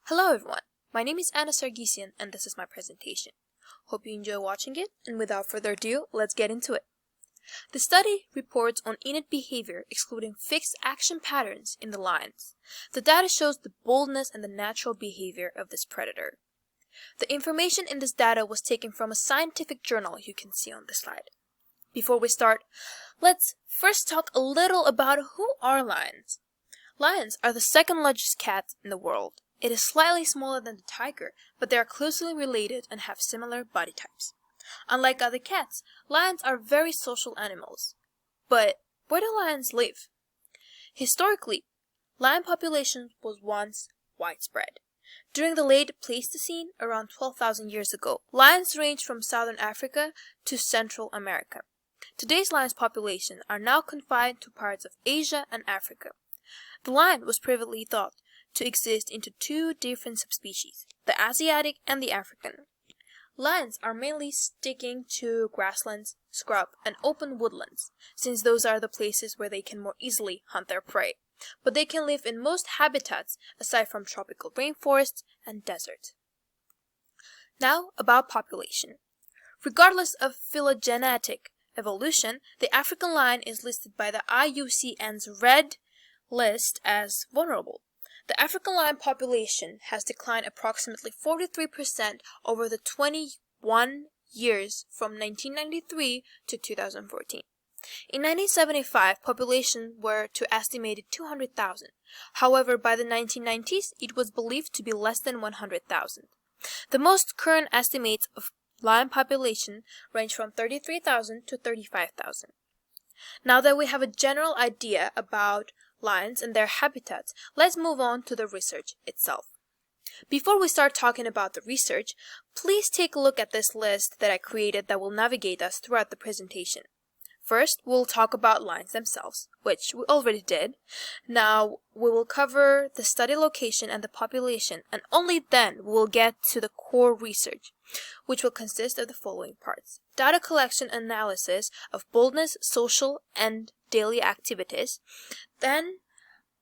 Hello everyone, my name is Anna Sargisian and this is my presentation. Hope you enjoy watching it, and without further ado, let's get into it. The study reports on innate behavior excluding fixed action patterns in the lions. The data shows the boldness and the natural behavior of this predator. The information in this data was taken from a scientific journal you can see on this slide. Before we start, let's first talk a little about who are lions. Lions are the second largest cat in the world. It is slightly smaller than the tiger, but they are closely related and have similar body types. Unlike other cats, lions are very social animals. But where do lions live? Historically, lion population was once widespread. During the late Pleistocene, around 12,000 years ago, lions ranged from southern Africa to Central America. Today's lions population are now confined to parts of Asia and Africa. The lion was previously thought to exist into two different subspecies, the Asiatic and the African. Lions are mainly sticking to grasslands, scrub, and open woodlands, since those are the places where they can more easily hunt their prey. But they can live in most habitats aside from tropical rainforests and deserts. Now about population. Regardless of phylogenetic evolution, the African lion is listed by the IUCN's Red List as vulnerable. The African lion population has declined approximately 43% over the 21 years from 1993 to 2014. In 1975, population were to estimated 200,000. However, by the 1990s, it was believed to be less than 100,000. The most current estimates of lion population range from 33,000 to 35,000. Now that we have a general idea about lions and their habitats, let's move on to the research itself. Before we start talking about the research, please take a look at this list that I created that will navigate us throughout the presentation. First, we'll talk about lions themselves, which we already did. Now, we will cover the study location and the population, and only then we'll get to the core research, which will consist of the following parts: data collection analysis of boldness, social, and daily activities, then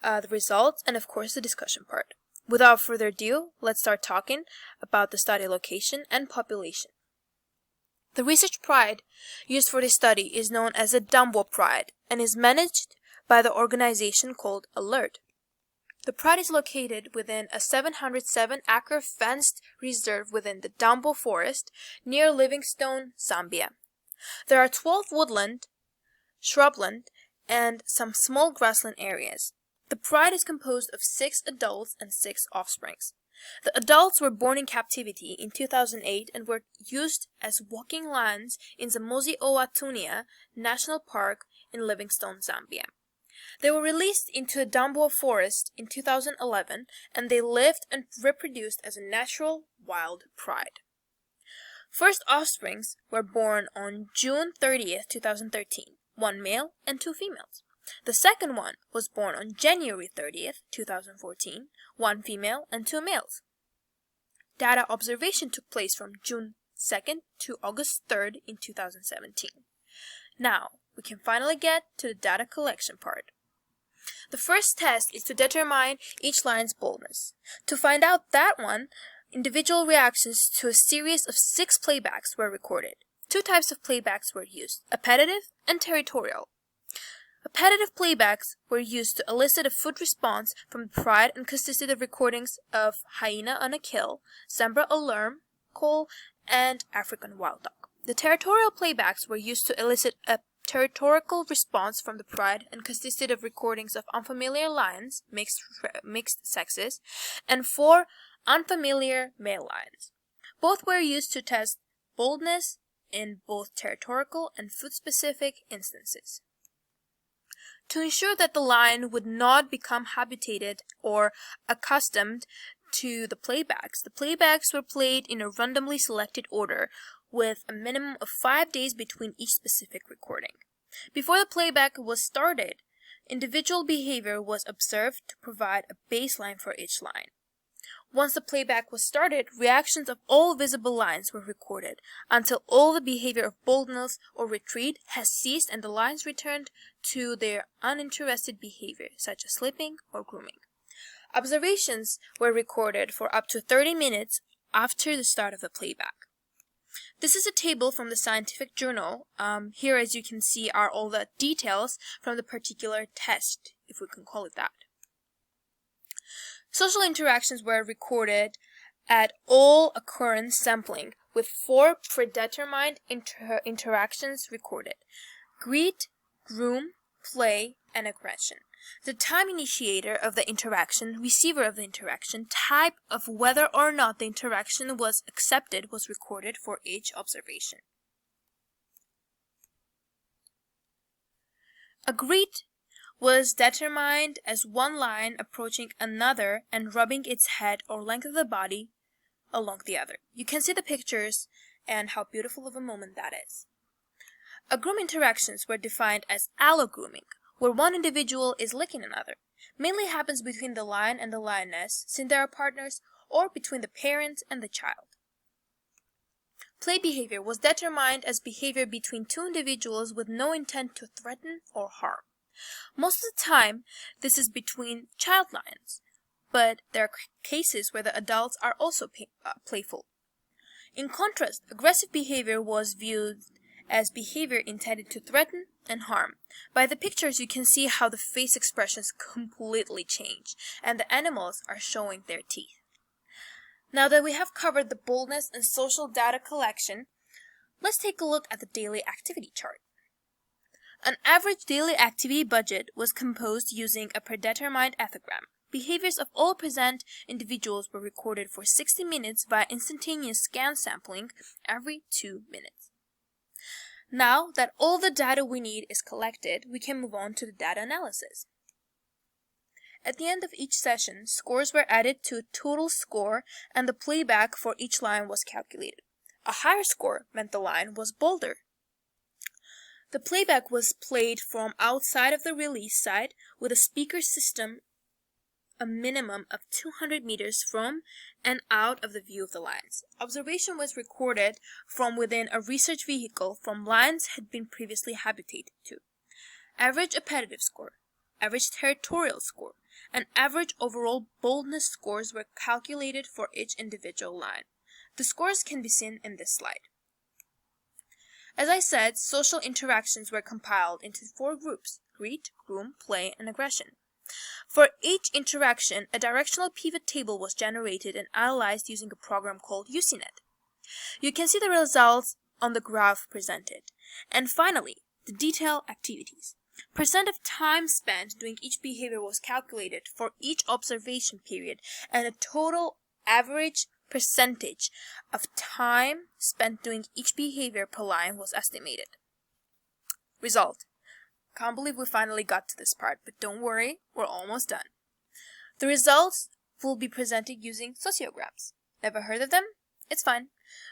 the results, and of course the discussion part. Without further ado, let's start talking about the study location and population. The research pride used for this study is known as the Dumbo Pride and is managed by the organization called ALERT. The pride is located within a 707-acre fenced reserve within the Dumbo Forest near Livingstone, Zambia. There are 12 woodland, shrubland, and some small grassland areas. The pride is composed of 6 adults and 6 offsprings. The adults were born in captivity in 2008 and were used as walking lions in the Mosi-oa-Tunya National Park in Livingstone, Zambia. They were released into the Dumbo Forest in 2011 and they lived and reproduced as a natural wild pride. First offsprings were born on June 30th, 2013, 1 male and 2 females. The second one was born on January 30th, 2014, 1 female and 2 males. Data observation took place from June 2nd to August 3rd in 2017. Now, we can finally get to the data collection part. The first test is to determine each lion's boldness. To find out that one, individual reactions to a series of 6 playbacks were recorded. 2 types of playbacks were used: appetitive and territorial. Appetitive playbacks were used to elicit a food response from the pride and consisted of recordings of hyena on a kill, Zebra alarm call, and African wild dog. The territorial playbacks were used to elicit a territorial response from the pride and consisted of recordings of unfamiliar lions, mixed sexes, and 4 unfamiliar male lions. Both were used to test boldness in both territorial and food-specific instances. To ensure that the lion would not become habituated or accustomed to the playbacks were played in a randomly selected order with a minimum of 5 days between each specific recording. Before the playback was started, individual behavior was observed to provide a baseline for each lion. Once the playback was started, reactions of all visible lions were recorded until all the behavior of boldness or retreat has ceased and the lions returned to their uninterested behavior, such as sleeping or grooming. Observations were recorded for up to 30 minutes after the start of the playback. This is a table from the scientific journal. Here, as you can see, are all the details from the particular test, if we can call it that. Social interactions were recorded at all occurrence sampling, with 4 predetermined interactions recorded: greet, groom, play, and aggression. The time initiator of the interaction, receiver of the interaction, type of whether or not the interaction was accepted was recorded for each observation. A greet was determined as one lion approaching another and rubbing its head or length of the body along the other. You can see the pictures and how beautiful of a moment that is. A groom interactions were defined as allo-grooming, where one individual is licking another. Mainly happens between the lion and the lioness, since they are partners, or between the parent and the child. Play behavior was determined as behavior between 2 individuals with no intent to threaten or harm. Most of the time, this is between child lions, but there are cases where the adults are also playful. In contrast, aggressive behavior was viewed as behavior intended to threaten and harm. By the pictures, you can see how the face expressions completely change, and the animals are showing their teeth. Now that we have covered the boldness and social data collection, let's take a look at the daily activity chart. An average daily activity budget was composed using a predetermined ethogram. Behaviors of all present individuals were recorded for 60 minutes by instantaneous scan sampling every 2 minutes. Now that all the data we need is collected, we can move on to the data analysis. At the end of each session, scores were added to a total score and the playback for each line was calculated. A higher score meant the line was bolder. The playback was played from outside of the release site with a speaker system a minimum of 200 meters from and out of the view of the lions. Observation was recorded from within a research vehicle from lions had been previously habitated to. Average appetitive score, average territorial score, and average overall boldness scores were calculated for each individual line. The scores can be seen in this slide. As I said, social interactions were compiled into 4 groups: greet, groom, play, and aggression. For each interaction, a directional pivot table was generated and analyzed using a program called UCNet. You can see the results on the graph presented. And finally, the detail activities. Percent of time spent doing each behavior was calculated for each observation period, and a total average percentage of time spent doing each behavior per line was estimated. Result. Can't believe we finally got to this part, but don't worry, we're almost done. The results will be presented using sociograms. Never heard of them? It's fine.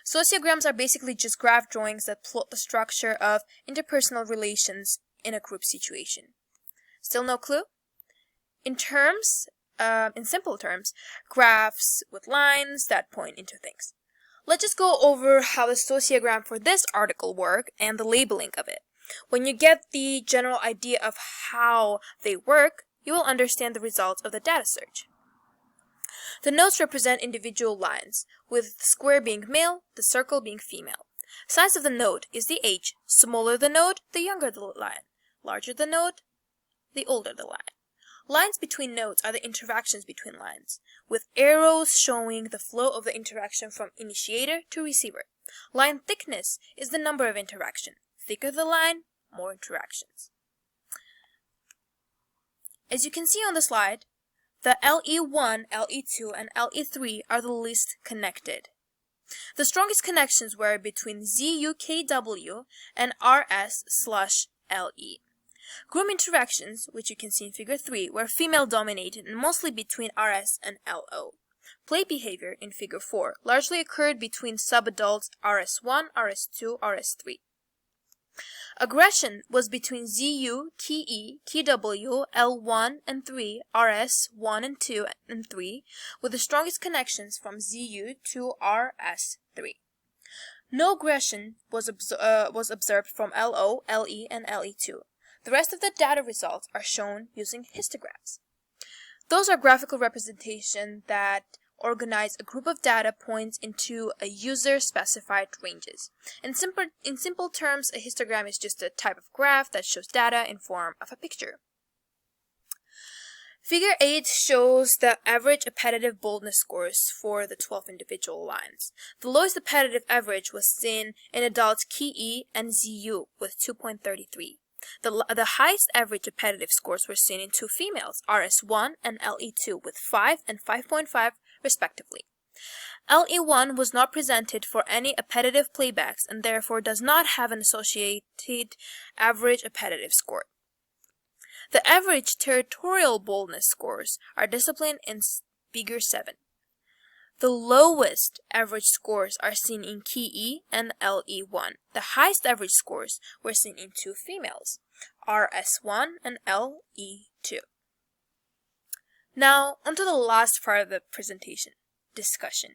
Sociograms are basically just graph drawings that plot the structure of interpersonal relations in a group situation. Still no clue? In simple terms, graphs with lines that point into things. Let's just go over how the sociogram for this article work and the labeling of it. When you get the general idea of how they work, you will understand the results of the data search. The nodes represent individual lines, with the square being male, the circle being female. Size of the node is the age. Smaller the node, the younger the line. Larger the node, the older the line. Lines between nodes are the interactions between lines, with arrows showing the flow of the interaction from initiator to receiver. Line thickness is the number of interaction. Thicker the line, more interactions. As you can see on the slide, the LE1, LE2, and LE3 are the least connected. The strongest connections were between ZUKW and RS/LE. Groom interactions, which you can see in figure 3, were female-dominated and mostly between RS and LO. Play behavior in figure 4 largely occurred between subadults RS1, RS2, RS3. Aggression was between ZU, KE, KW, L1 and 3, RS1 and 2 and 3, with the strongest connections from ZU to RS3. No aggression was observed from LO, LE, and LE2. The rest of the data results are shown using histograms. Those are graphical representations that organize a group of data points into a user-specified ranges. In simple terms, a histogram is just a type of graph that shows data in form of a picture. Figure 8 shows the average appetitive boldness scores for the 12 individual lines. The lowest appetitive average was seen in adults Ki and Ziyu with 2.33. The highest average appetitive scores were seen in two females, RS1 and LE2, with 5 and 5.5 respectively. LE1 was not presented for any appetitive playbacks and therefore does not have an associated average appetitive score. The average territorial boldness scores are displayed in Figure 7. The lowest average scores are seen in Ki and LE1. The highest average scores were seen in two females, RS1 and LE2. Now, onto the last part of the presentation, discussion.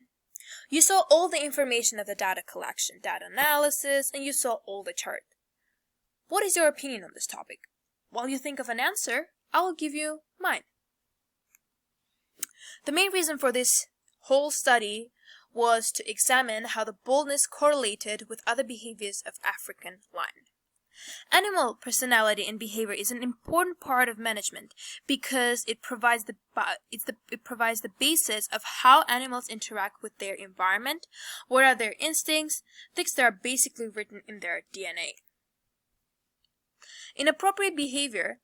You saw all the information of the data collection, data analysis, and you saw all the chart. What is your opinion on this topic? While you think of an answer, I will give you mine. The main reason for this whole study was to examine how the boldness correlated with other behaviors of African lion. Animal personality and behavior is an important part of management because it provides the basis of how animals interact with their environment, what are their instincts, things that are basically written in their DNA. Inappropriate behavior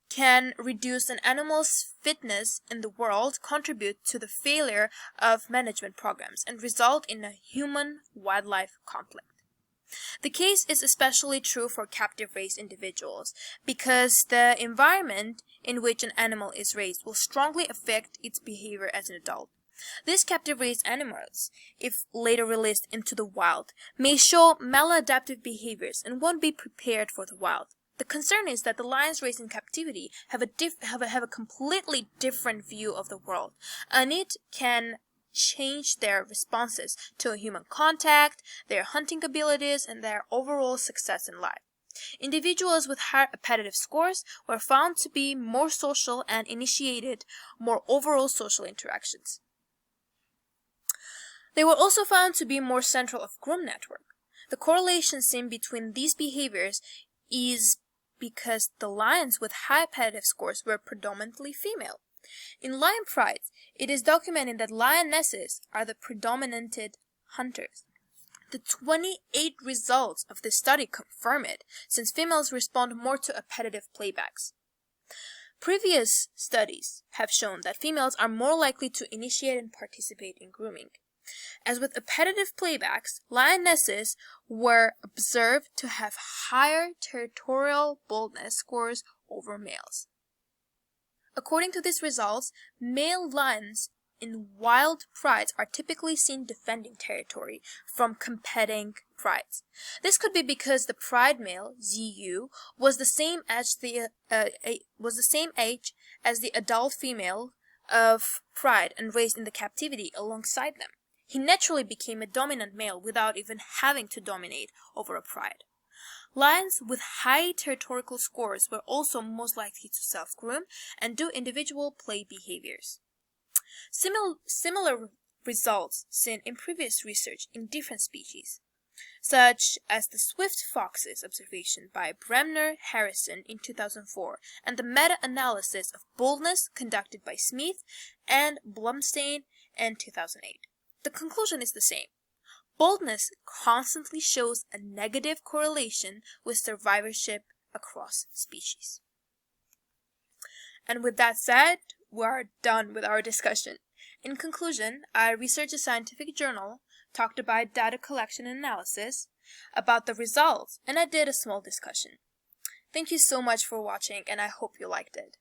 can reduce an animal's fitness in the world, contribute to the failure of management programs, and result in a human-wildlife conflict. The case is especially true for captive-raised individuals because the environment in which an animal is raised will strongly affect its behavior as an adult. These captive-raised animals, if later released into the wild, may show maladaptive behaviors and won't be prepared for the wild. The concern is that the lions raised in captivity have a completely different view of the world, and it can change their responses to human contact, their hunting abilities, and their overall success in life. Individuals with higher appetitive scores were found to be more social and initiated more overall social interactions. They were also found to be more central of groom network. The correlation seen between these behaviors is because the lions with high appetitive scores were predominantly female. In lion prides, it is documented that lionesses are the predominant hunters. The 28 results of this study confirm it, since females respond more to appetitive playbacks. Previous studies have shown that females are more likely to initiate and participate in grooming. As with appetitive playbacks, lionesses were observed to have higher territorial boldness scores over males. According to these results, male lions in wild prides are typically seen defending territory from competing prides. This could be because the pride male, Ziyu, was the same age as the adult female of pride and raised in the captivity alongside them. He naturally became a dominant male without even having to dominate over a pride. Lions with high territorial scores were also most likely to self-groom and do individual play behaviors. Similar results seen in previous research in different species, such as the swift foxes observation by Bremner Harrison in 2004 and the meta-analysis of boldness conducted by Smith and Blumstein in 2008. The conclusion is the same. Boldness constantly shows a negative correlation with survivorship across species. And with that said, we are done with our discussion. In conclusion, I researched a scientific journal, talked about data collection and analysis, about the results, and I did a small discussion. Thank you so much for watching, and I hope you liked it.